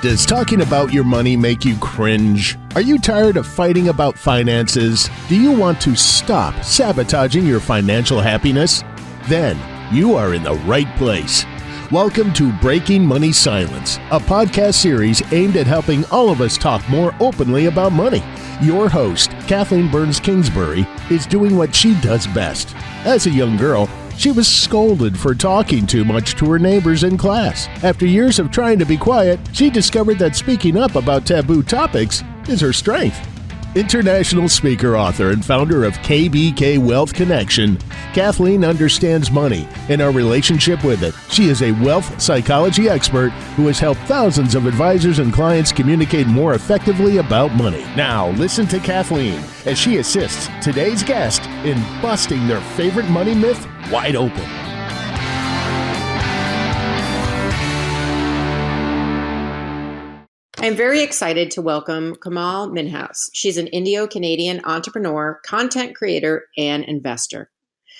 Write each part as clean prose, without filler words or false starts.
Does talking about your money make you cringe? Are you tired of fighting about finances? Do you want to stop sabotaging your financial happiness? Then you are in the right place. Welcome to Breaking Money Silence, a podcast series aimed at helping all of us talk more openly about money. Your host, Kathleen Kingsbury, is doing what she does best. As a young girl, she was scolded for talking too much to her neighbors in class. After years of trying to be quiet, she discovered that speaking up about taboo topics is her strength. International speaker, author, and founder of KBK Wealth Connection, Kathleen understands money and our relationship with it. She is a wealth psychology expert who has helped thousands of advisors and clients communicate more effectively about money. Now, listen to Kathleen as she assists today's guest in busting their favorite money myth wide open. I'm very excited to welcome Komal Minhas. She's an Indio-Canadian entrepreneur, content creator, and investor.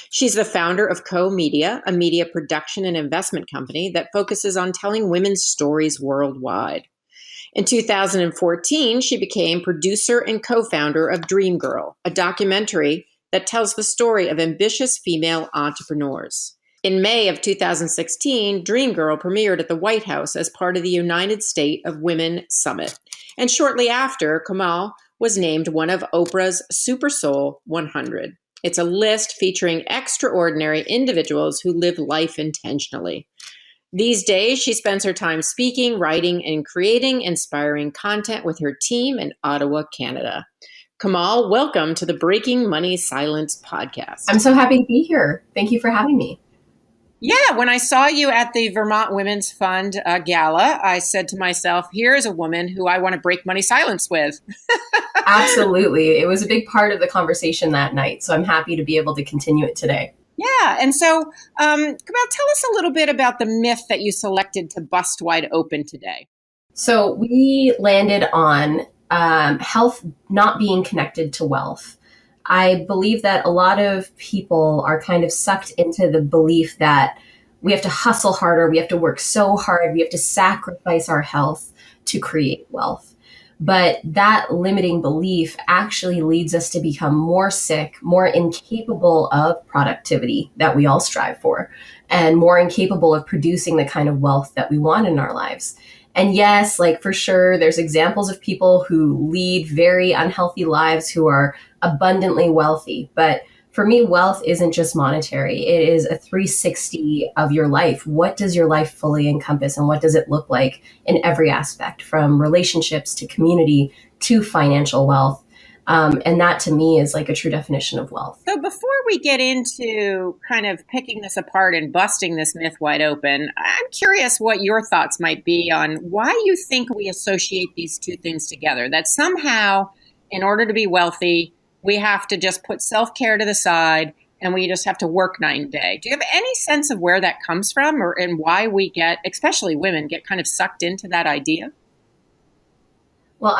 She's the founder of Co-Media, a media production and investment company that focuses on telling women's stories worldwide. In 2014, she became producer and co-founder of Dream Girl, a documentary that tells the story of ambitious female entrepreneurs. In May of 2016, Dream Girl premiered at the White House as part of the United States of Women Summit. And shortly after, Komal was named one of Oprah's Super Soul 100. It's a list featuring extraordinary individuals who live life intentionally. These days, she spends her time speaking, writing, and creating inspiring content with her team in Ottawa, Canada. Komal, welcome to the Breaking Money Silence podcast. I'm so happy to be here. Thank you for having me. Yeah, when I saw you at the Vermont Women's Fund Gala, I said to myself, here's a woman who I want to break money silence with. Absolutely. It was a big part of the conversation that night, so I'm happy to be able to continue it today. Yeah, and so, Komal, tell us a little bit about the myth that you selected to bust wide open today. So we landed on health not being connected to wealth. I believe that a lot of people are kind of sucked into the belief that we have to hustle harder, we have to work so hard, we have to sacrifice our health to create wealth. But that limiting belief actually leads us to become more sick, more incapable of productivity that we all strive for, and more incapable of producing the kind of wealth that we want in our lives. And yes, like for sure, there's examples of people who lead very unhealthy lives who are abundantly wealthy. But for me, wealth isn't just monetary. It is a 360 of your life. What does your life fully encompass, and what does it look like in every aspect, from relationships to community to financial wealth? And that to me is like a true definition of wealth. So before we get into kind of picking this apart and busting this myth wide open, I'm curious what your thoughts might be on why you think we associate these two things together, that somehow in order to be wealthy, we have to just put self-care to the side and we just have to work 9 days. Do you have any sense of where that comes from, and why we get, especially women, get kind of sucked into that idea? Well,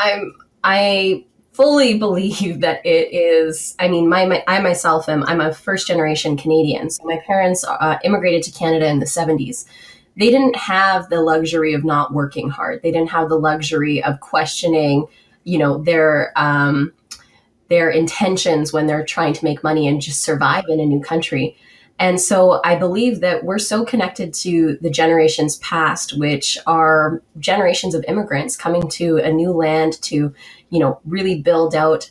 I fully believe that it is, I mean, I myself I'm a first generation Canadian. So my parents immigrated to Canada in the 70s. They didn't have the luxury of not working hard. They didn't have the luxury of questioning, their intentions when they're trying to make money and just survive in a new country. And so I believe that we're so connected to the generations past, which are generations of immigrants coming to a new land to, really build out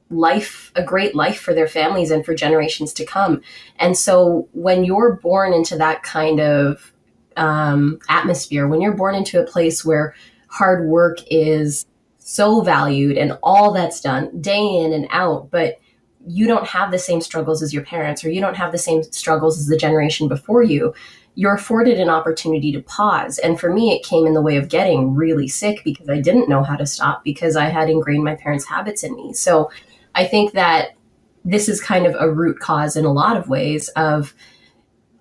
life, a great life for their families and for generations to come. And so when you're born into that kind of atmosphere, when you're born into a place where hard work is so valued and all that's done day in and out, but you don't have the same struggles as your parents, or you don't have the same struggles as the generation before you, you're afforded an opportunity to pause. And for me, it came in the way of getting really sick because I didn't know how to stop, because I had ingrained my parents' habits in me. So I think that this is kind of a root cause in a lot of ways of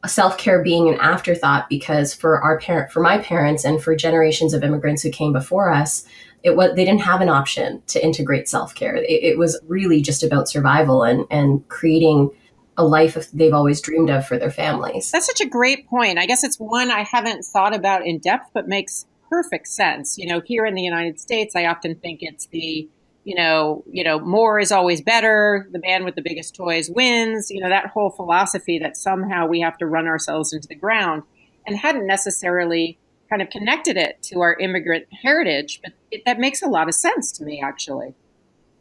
self-care being an afterthought, because for my parents and for generations of immigrants who came before us, they didn't have an option to integrate self-care. It was really just about survival and creating a life they've always dreamed of for their families. That's such a great point. I guess it's one I haven't thought about in depth, but makes perfect sense. Here in the United States, I often think it's more is always better. The man with the biggest toys wins. That whole philosophy that somehow we have to run ourselves into the ground, and hadn't necessarily kind of connected it to our immigrant heritage. But that makes a lot of sense to me, actually.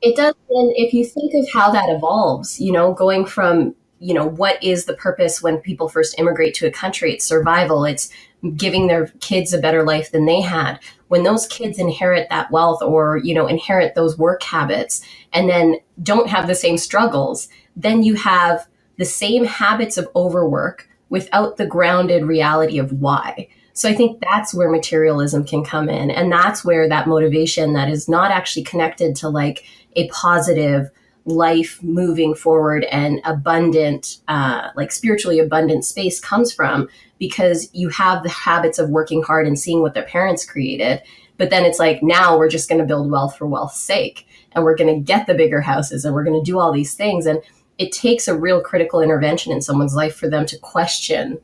It does. And if you think of how that evolves, going from, what is the purpose when people first immigrate to a country? It's survival. It's giving their kids a better life than they had. When those kids inherit that wealth or, inherit those work habits and then don't have the same struggles, then you have the same habits of overwork without the grounded reality of why. So I think that's where materialism can come in. And that's where that motivation that is not actually connected to like a positive life moving forward and abundant, like spiritually abundant space comes from, because you have the habits of working hard and seeing what their parents created. But then it's like, now we're just going to build wealth for wealth's sake. And we're going to get the bigger houses and we're going to do all these things. And it takes a real critical intervention in someone's life for them to question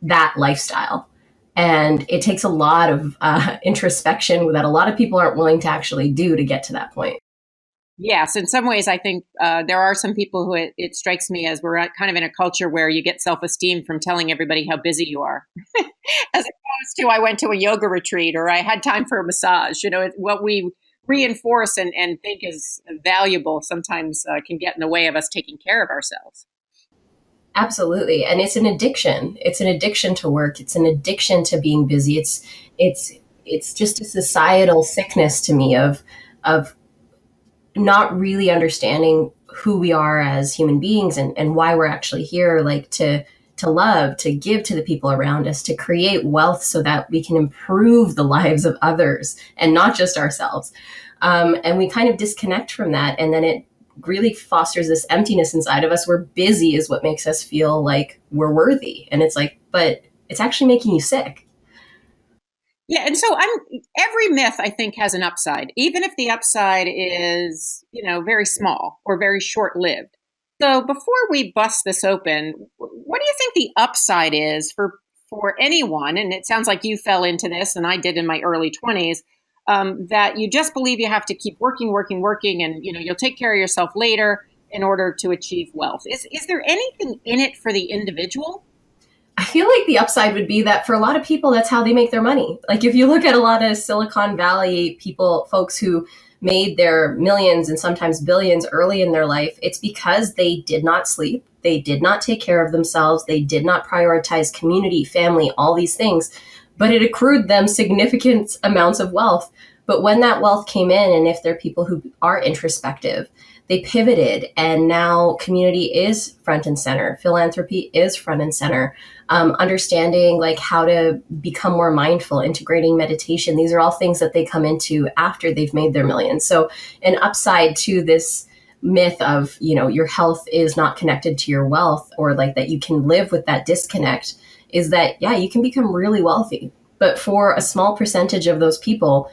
that lifestyle. And it takes a lot of introspection that a lot of people aren't willing to actually do to get to that point. Yes, in some ways, I think there are some people who it strikes me as we're kind of in a culture where you get self-esteem from telling everybody how busy you are, as opposed to I went to a yoga retreat or I had time for a massage. What we reinforce and think is valuable sometimes can get in the way of us taking care of ourselves. Absolutely. And it's an addiction. It's an addiction to work. It's an addiction to being busy. It's just a societal sickness to me of not really understanding who we are as human beings and why we're actually here, like to love, to give to the people around us, to create wealth so that we can improve the lives of others and not just ourselves. And we kind of disconnect from that. And then it really fosters this emptiness inside of us where busy is what makes us feel like we're worthy. And it's like, but it's actually making you sick. Yeah, and so every myth I think has an upside, even if the upside is, very small or very short-lived. So before we bust this open, what do you think the upside is for anyone? And it sounds like you fell into this, and I did in my early 20s. That you just believe you have to keep working, and you'll take care of yourself later in order to achieve wealth. Is there anything in it for the individual? I feel like the upside would be that for a lot of people, that's how they make their money. Like if you look at a lot of Silicon Valley folks who made their millions and sometimes billions early in their life, it's because they did not sleep. They did not take care of themselves. They did not prioritize community, family, all these things, but it accrued them significant amounts of wealth. But when that wealth came in, and if they're people who are introspective, they pivoted, and now community is front and center. Philanthropy is front and center. Understanding like how to become more mindful, integrating meditation. These are all things that they come into after they've made their millions. So an upside to this myth of, your health is not connected to your wealth, or like that you can live with that disconnect, is that, yeah, you can become really wealthy. But for a small percentage of those people,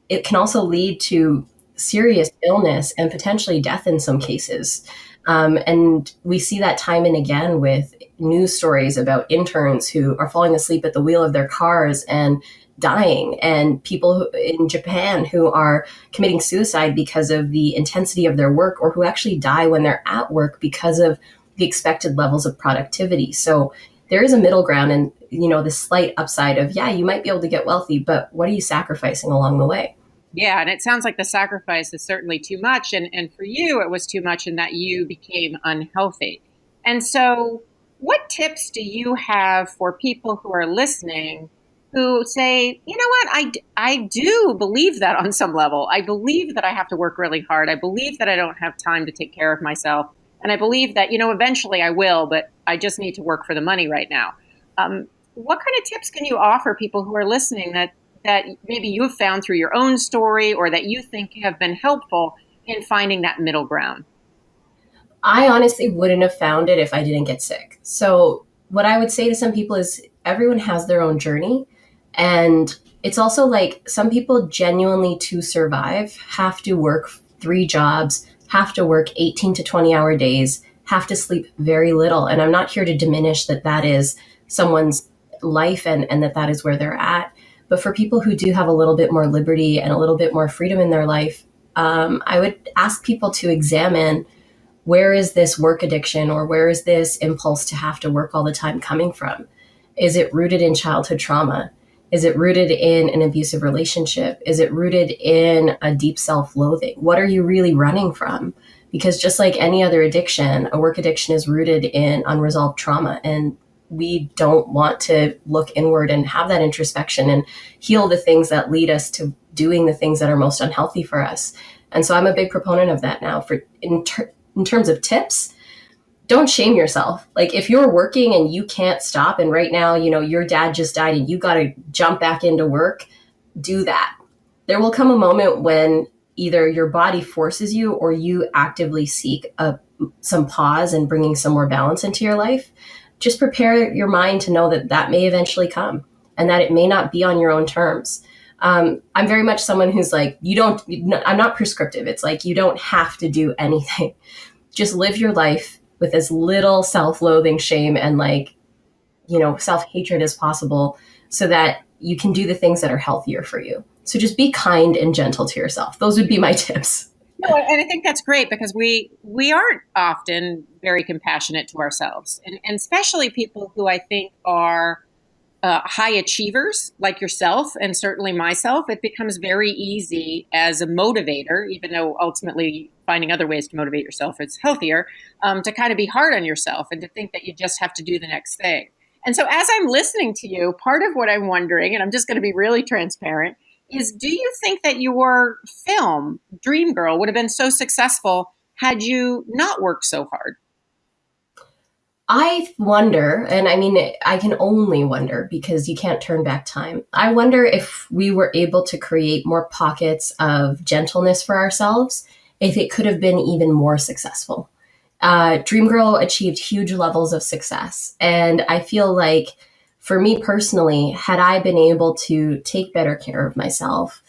it can also lead to serious illness and potentially death in some cases. And we see that time and again with news stories about interns who are falling asleep at the wheel of their cars and dying, and people in Japan who are committing suicide because of the intensity of their work, or who actually die when they're at work because of the expected levels of productivity. So there is a middle ground, and the slight upside of, yeah, you might be able to get wealthy, but what are you sacrificing along the way? Yeah, and it sounds like the sacrifice is certainly too much. And for you, it was too much in that you became unhealthy. And so what tips do you have for people who are listening who say, you know what, I do believe that on some level. I believe that I have to work really hard. I believe that I don't have time to take care of myself. And I believe that, eventually I will, but I just need to work for the money right now. What kind of tips can you offer people who are listening that maybe you've found through your own story, or that you think have been helpful in finding that middle ground? I honestly wouldn't have found it if I didn't get sick. So what I would say to some people is everyone has their own journey. And it's also like some people genuinely, to survive, have to work 3 jobs, have to work 18 to 20-hour days, have to sleep very little. And I'm not here to diminish that is someone's life and that is where they're at. But for people who do have a little bit more liberty and a little bit more freedom in their life, I would ask people to examine, where is this work addiction or where is this impulse to have to work all the time coming from? Is it rooted in childhood trauma? Is it rooted in an abusive relationship? Is it rooted in a deep self-loathing? What are you really running from? Because just like any other addiction, a work addiction is rooted in unresolved trauma. And we don't want to look inward and have that introspection and heal the things that lead us to doing the things that are most unhealthy for us. And so I'm a big proponent of that now. In terms of tips, don't shame yourself. Like if you're working and you can't stop, and right now, your dad just died and you got to jump back into work, do that. There will come a moment when either your body forces you or you actively seek some pause and bringing some more balance into your life. Just prepare your mind to know that that may eventually come and that it may not be on your own terms. I'm very much someone who's like, I'm not prescriptive. It's like, you don't have to do anything. Just live your life with as little self-loathing, shame, and self-hatred as possible so that you can do the things that are healthier for you. So just be kind and gentle to yourself. Those would be my tips. No, and I think that's great because we aren't often very compassionate to ourselves, and especially people who I think are high achievers like yourself and certainly myself. It becomes very easy as a motivator, even though ultimately finding other ways to motivate yourself is healthier, to kind of be hard on yourself and to think that you just have to do the next thing. And so as I'm listening to you, part of what I'm wondering, and I'm just going to be really transparent, is do you think that your film, Dreamgirl, would have been so successful had you not worked so hard? I wonder, and I mean, I can only wonder because you can't turn back time. I wonder if we were able to create more pockets of gentleness for ourselves, if it could have been even more successful. Dreamgirl achieved huge levels of success. And I feel like for me personally, had I been able to take better care of myself,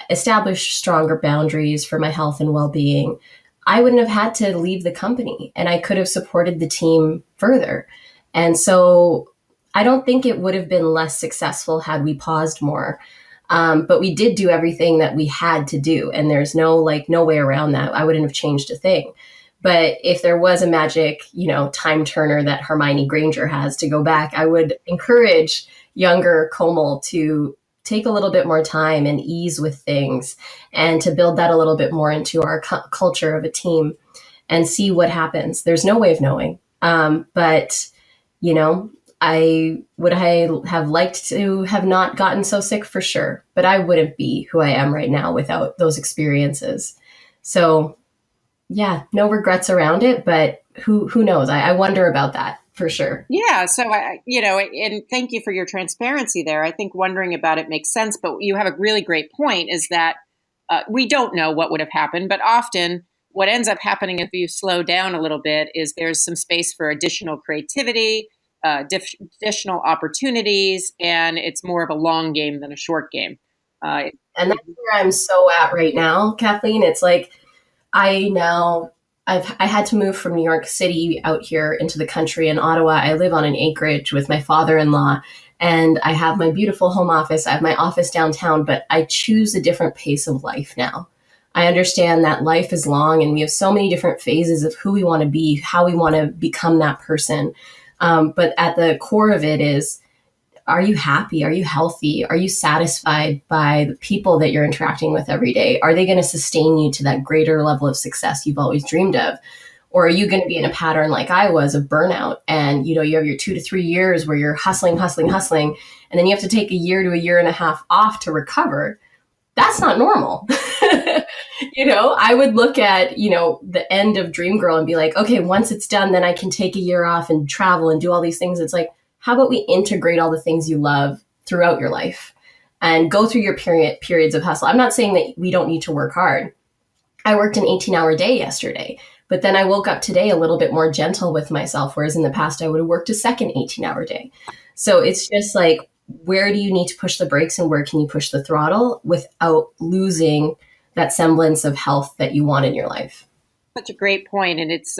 establish stronger boundaries for my health and well-being, I wouldn't have had to leave the company and I could have supported the team further. And so I don't think it would have been less successful had we paused more. But we did do everything that we had to do. And there's no way around that. I wouldn't have changed a thing. But if there was a magic, time turner that Hermione Granger has to go back, I would encourage younger Komal to take a little bit more time and ease with things and to build that a little bit more into our culture of a team and see what happens. There's no way of knowing. But I have liked to have not gotten so sick for sure, but I wouldn't be who I am right now without those experiences. So yeah, no regrets around it, but who knows? I wonder about that for sure. Yeah. So, and thank you for your transparency there. I think wondering about it makes sense, but you have a really great point is that we don't know what would have happened, but often what ends up happening if you slow down a little bit is there's some space for additional creativity, additional opportunities, and it's more of a long game than a short game. And that's where I'm so at right now, Kathleen. It's like, I had to move from New York City out here into the country in Ottawa. I live on an acreage with my father-in-law and I have my beautiful home office. I have my office downtown, but I choose a different pace of life now. I understand that life is long and we have so many different phases of who we want to be, how we want to become that person. But at the core of it is, are you happy? Are you healthy? Are you satisfied by the people that you're interacting with every day? Are they going to sustain you to that greater level of success you've always dreamed of? Or are you going to be in a pattern like I was of burnout and, you have your 2 to 3 years where you're hustling, and then you have to take a year to a year and a half off to recover? That's not normal. I would look at, the end of Dreamgirl and be like, okay, once it's done, then I can take a year off and travel and do all these things. It's like, how about we integrate all the things you love throughout your life and go through your periods of hustle? I'm not saying that we don't need to work hard. I worked an 18-hour day yesterday, but then I woke up today a little bit more gentle with myself, whereas in the past I would have worked a second 18-hour day. So it's just like, where do you need to push the brakes and where can you push the throttle without losing that semblance of health that you want in your life? Such a great point, and it's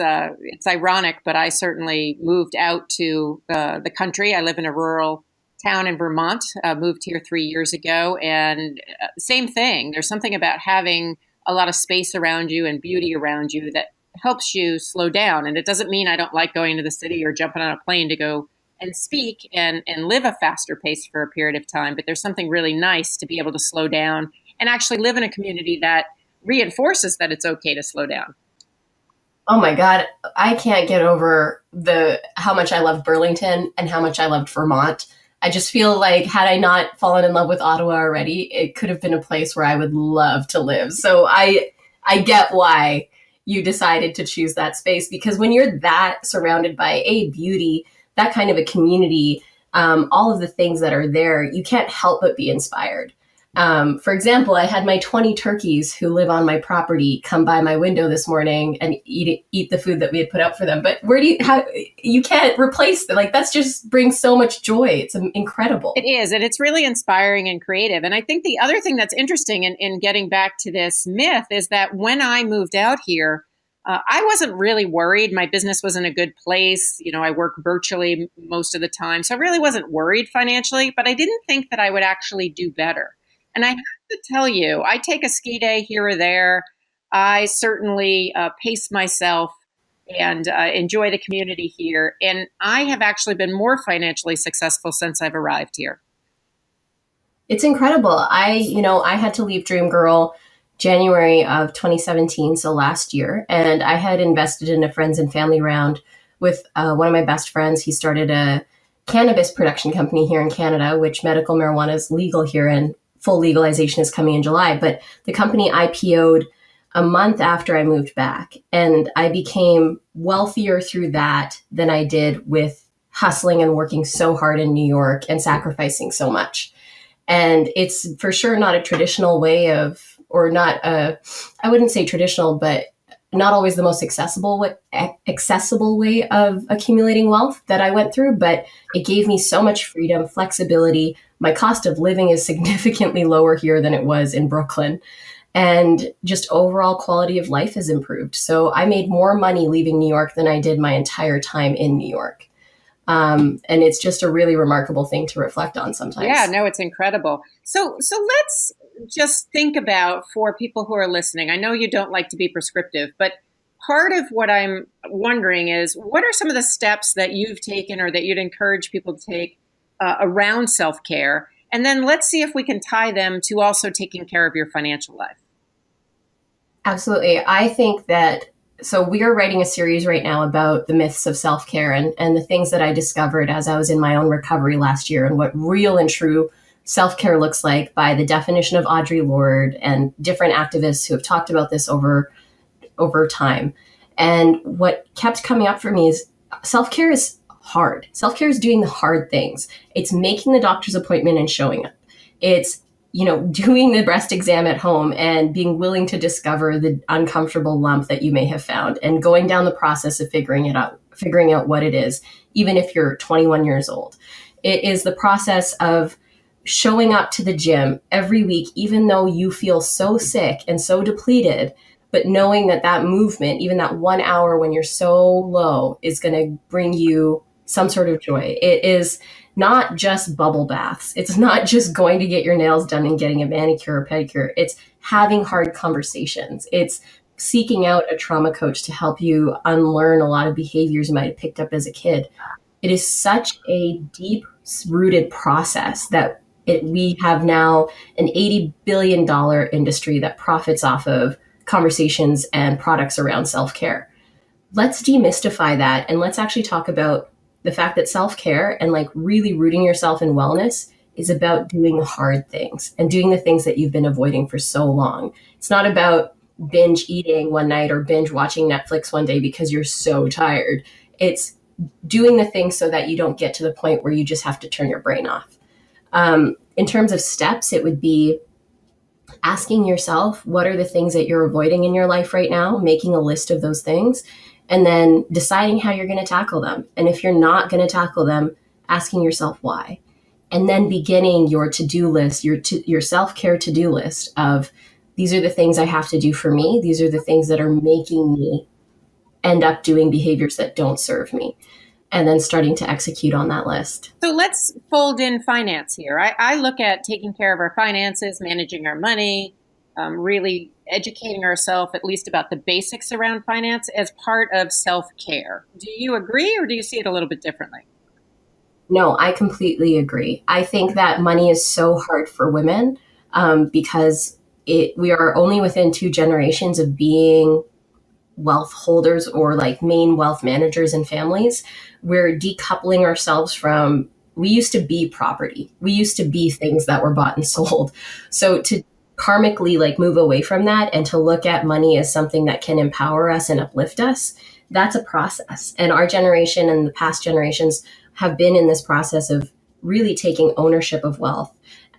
ironic, but I certainly moved out to the country. I live in a rural town in Vermont, moved here 3 years ago, and same thing. There's something about having a lot of space around you and beauty around you that helps you slow down. And it doesn't mean I don't like going to the city or jumping on a plane to go and speak and live a faster pace for a period of time. But there's something really nice to be able to slow down and actually live in a community that reinforces that it's okay to slow down. Oh my God, I can't get over how much I loved Burlington and how much I loved Vermont. I just feel like had I not fallen in love with Ottawa already, it could have been a place where I would love to live. So I get why you decided to choose that space, because when you're that surrounded by beauty, that kind of a community, all of the things that are there, you can't help but be inspired. For example, I had my 20 turkeys who live on my property come by my window this morning and eat the food that we had put out for them. But you can't replace that. Like, that's just brings so much joy. It's incredible. It is. And it's really inspiring and creative. And I think the other thing that's interesting in getting back to this myth is that when I moved out here, I wasn't really worried. My business was in a good place. I work virtually most of the time. So I really wasn't worried financially, but I didn't think that I would actually do better. And I have to tell you, I take a ski day here or there. I certainly pace myself and enjoy the community here. And I have actually been more financially successful since I've arrived here. It's incredible. I had to leave Dream Girl January of 2017, so last year. And I had invested in a friends and family round with one of my best friends. He started a cannabis production company here in Canada, which medical marijuana is legal here, and full legalization is coming in July. But the company IPO'd a month after I moved back, and I became wealthier through that than I did with hustling and working so hard in New York and sacrificing so much. And it's for sure not a traditional way of, or not I wouldn't say traditional, but not always the most accessible way of accumulating wealth that I went through, but it gave me so much freedom, flexibility. My cost of living is significantly lower here than it was in Brooklyn. And just overall quality of life has improved. So I made more money leaving New York than I did my entire time in New York. And it's just a really remarkable thing to reflect on sometimes. Yeah, no, it's incredible. So let's just think about, for people who are listening, I know you don't like to be prescriptive, but part of what I'm wondering is, what are some of the steps that you've taken or that you'd encourage people to take around self-care? And then let's see if we can tie them to also taking care of your financial life. Absolutely. I think that, so we are writing a series right now about the myths of self-care and the things that I discovered as I was in my own recovery last year, and what real and true self-care looks like by the definition of Audre Lorde and different activists who have talked about this over time. And what kept coming up for me is self-care is hard. Self-care is doing the hard things. It's making the doctor's appointment and showing up. It's, doing the breast exam at home and being willing to discover the uncomfortable lump that you may have found, and going down the process of figuring out what it is, even if you're 21 years old. It is the process of showing up to the gym every week, even though you feel so sick and so depleted, but knowing that movement, even that 1 hour when you're so low, is going to bring you some sort of joy. It is not just bubble baths. It's not just going to get your nails done and getting a manicure or pedicure. It's having hard conversations. It's seeking out a trauma coach to help you unlearn a lot of behaviors you might have picked up as a kid. It is such a deep-rooted process that we have now an $80 billion industry that profits off of conversations and products around self-care. Let's demystify that, and let's actually talk about the fact that self-care and really rooting yourself in wellness is about doing the hard things and doing the things that you've been avoiding for so long. It's not about binge eating one night or binge watching Netflix one day because you're so tired. It's doing the things so that you don't get to the point where you just have to turn your brain off. In terms of steps, it would be asking yourself, what are the things that you're avoiding in your life right now, making a list of those things, and then deciding how you're going to tackle them. And if you're not going to tackle them, asking yourself why. And then beginning your to-do list, your self-care to-do list of, these are the things I have to do for me. These are the things that are making me end up doing behaviors that don't serve me. and then starting to execute on that list. So let's fold in finance here. I look at taking care of our finances, managing our money, really educating ourselves at least about the basics around finance as part of self-care. Do you agree, or do you see it a little bit differently? No, I completely agree. I think that money is so hard for women because we are only within 2 generations of being wealth holders or like main wealth managers in families. We're decoupling ourselves from, we used to be property. We used to be things that were bought and sold. So to karmically like move away from that and to look at money as something that can empower us and uplift us, that's a process. And our generation and the past generations have been in this process of really taking ownership of wealth.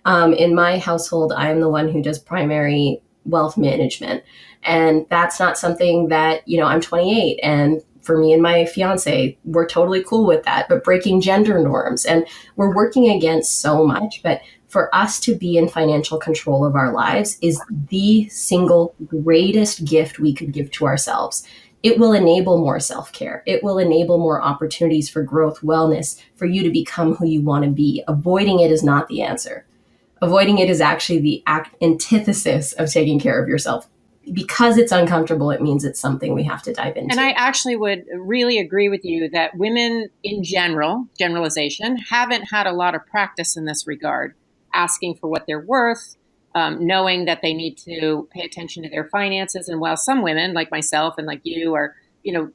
In my household, I am the one who does primary wealth management. And that's not something that, I'm 28 and for me and my fiance, we're totally cool with that, but breaking gender norms and we're working against so much. But for us to be in financial control of our lives is the single greatest gift we could give to ourselves. It will enable more self-care. It will enable more opportunities for growth, wellness, for you to become who you want to be. Avoiding it is not the answer. Avoiding it is actually the antithesis of taking care of yourself. Because it's uncomfortable, it means it's something we have to dive into. And I actually would really agree with you that women in generalization, haven't had a lot of practice in this regard, asking for what they're worth, knowing that they need to pay attention to their finances. And while some women like myself and like you are,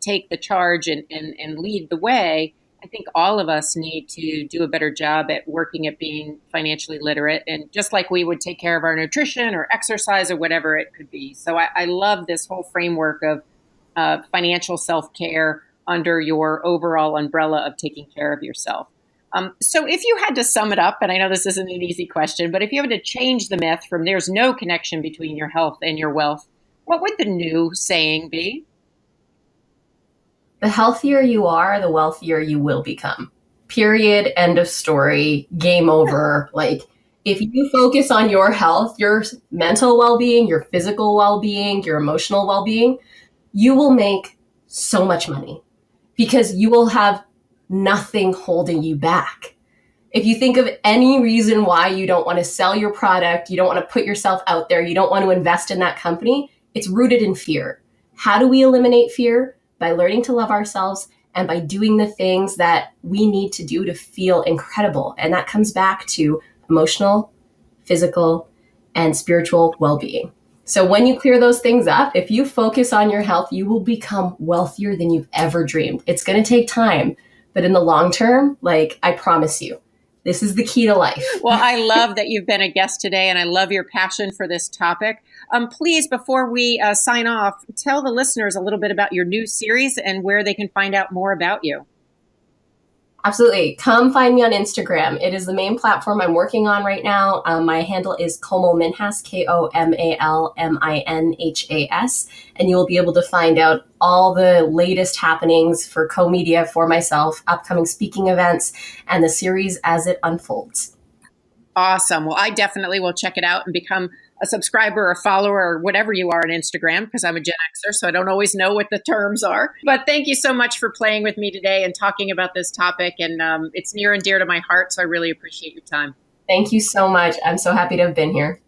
take the charge and lead the way, I think all of us need to do a better job at working at being financially literate. And just like we would take care of our nutrition or exercise or whatever it could be. So I love this whole framework of financial self-care under your overall umbrella of taking care of yourself. So if you had to sum it up, and I know this isn't an easy question, but if you had to change the myth from there's no connection between your health and your wealth, what would the new saying be? The healthier you are, the wealthier you will become. Period. End of story. Game over. Like, if you focus on your health, your mental well-being, your physical well-being, your emotional well-being, you will make so much money because you will have nothing holding you back. If you think of any reason why you don't want to sell your product, you don't want to put yourself out there, you don't want to invest in that company, it's rooted in fear. How do we eliminate fear? By learning to love ourselves and by doing the things that we need to do to feel incredible. And that comes back to emotional, physical, and spiritual well-being. So when you clear those things up, if you focus on your health, you will become wealthier than you've ever dreamed. It's going to take time, but in the long term, I promise you, this is the key to life. Well, I love that you've been a guest today, and I love your passion for this topic. Please, before we sign off, tell the listeners a little bit about your new series and where they can find out more about you. Absolutely. Come find me on Instagram. It is the main platform I'm working on right now. My handle is Komal Minhas, KOMALMINHAS, and you will be able to find out all the latest happenings for Co-Media, for myself, upcoming speaking events, and the series as it unfolds. Awesome. Well, I definitely will check it out and become a subscriber or a follower or whatever you are on Instagram, because I'm a Gen Xer, so I don't always know what the terms are. But thank you so much for playing with me today and talking about this topic. And it's near and dear to my heart, so I really appreciate your time. Thank you so much. I'm so happy to have been here.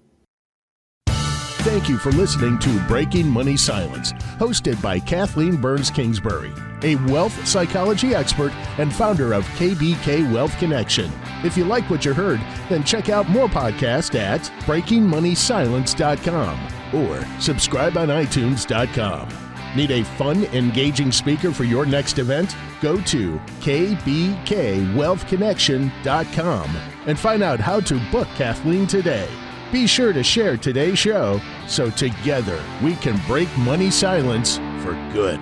Thank you for listening to Breaking Money Silence, hosted by Kathleen Burns Kingsbury, a wealth psychology expert and founder of KBK Wealth Connection. If you like what you heard, then check out more podcasts at breakingmoneysilence.com or subscribe on iTunes.com. Need a fun, engaging speaker for your next event? Go to kbkwealthconnection.com and find out how to book Kathleen today. Be sure to share today's show so together we can break money silence for good.